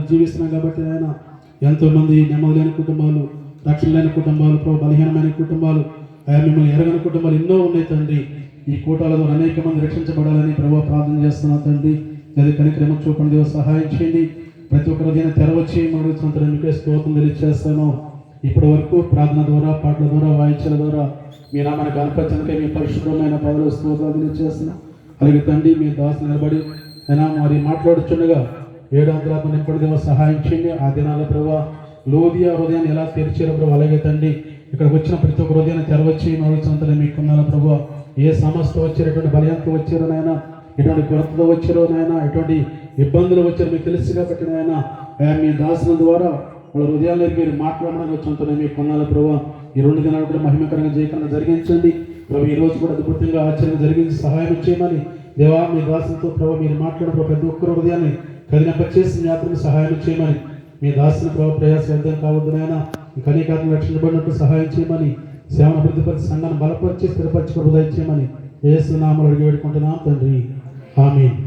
జీవిస్తున్నాం కాబట్టి ఆయన ఎంతోమంది నెమ్మది లేని కుటుంబాలు, రక్షణ లేని కుటుంబాలు, ప్రభు బలహీనమైన కుటుంబాలు, ఆయన మిమ్మల్ని ఎరగని కుటుంబాలు ఎన్నో ఉన్నాయి తండ్రి. ఈ కూటాల ద్వారా అనేక మంది రక్షించబడాలని ప్రభు ప్రార్థన చేస్తున్నా తండ్రి. అది కనికరమ చూపండి, దేవ సహాయం చేయండి. ప్రతి ఒక్కరు దీన్ని తెరవచ్చి మనకు మీకే స్తోత్రం తెలియజేస్తాను. ఇప్పటి వరకు ప్రార్థన ద్వారా, పాటల ద్వారా, వాయిద్యాల ద్వారా మీ నామాన్ని కనపరచడానికి మీ పరిశుభ్రమైన పదవులు స్తోత్రాలు తెలియజేస్తున్నాం. అలాగే తండ్రి మీ దాసు నిలబడి అయినా మరి మాట్లాడుచుండగా 7 అంతరాత్మ నింపడి దేవ సహాయం చేయండి. ఆ దినాల ప్రభావ లోదియా హృదయాన్ని ఎలా తెరిచారో ప్రభు, అలాగే తండ్రి ఇక్కడికి వచ్చిన ప్రతి ఒక్క హృదయాన్ని తెరవచ్చి మరొకసారి మీకున్నాను ప్రభు. ఏ సమస్య వచ్చారో, ఎటువంటి బలహీనత వచ్చారో నాయన, ఎటువంటి కొరతతో వచ్చారో నాయన, ఎటువంటి ఇబ్బందులు వచ్చారో మీకు తెలుసు కాబట్టి నాయన, మీ దాసుల ద్వారా వాళ్ళ హృదయాల్లోకి మీరు మాట్లాడడానికి వచ్చి మీకున్నాను ప్రభు. ఈ 2 దినాలు కూడా మహిమకరంగా చేయకుండా జరిగించండి ప్రభు. ఈ రోజు కూడా అద్భుతంగా ఆశ్చర్యంగా జరిగించి సహాయం చేయమని దేవా మీ దాసులతో ప్రభు మీరు మాట్లాడిన ప్రతి ఒక్కరు హృదయాన్ని కదిలింపచేసి మీ ఆత్మని సహాయం చేయమని, మీ దాసుని ప్రభు ప్రయాసం వ్యర్థం కావద్దు నాయన, కనీకాత్మ రక్షించబడినట్టు సహాయం చేయమని, సేవను అభివృద్ధిపరిచి సంఘాన్ని బలపరిచి స్థిరపరిచి ప్రభు దయచేయమని యేసు నామములో అడిగి వేడుకుంటున్నాం తండ్రి. ఆమేన్.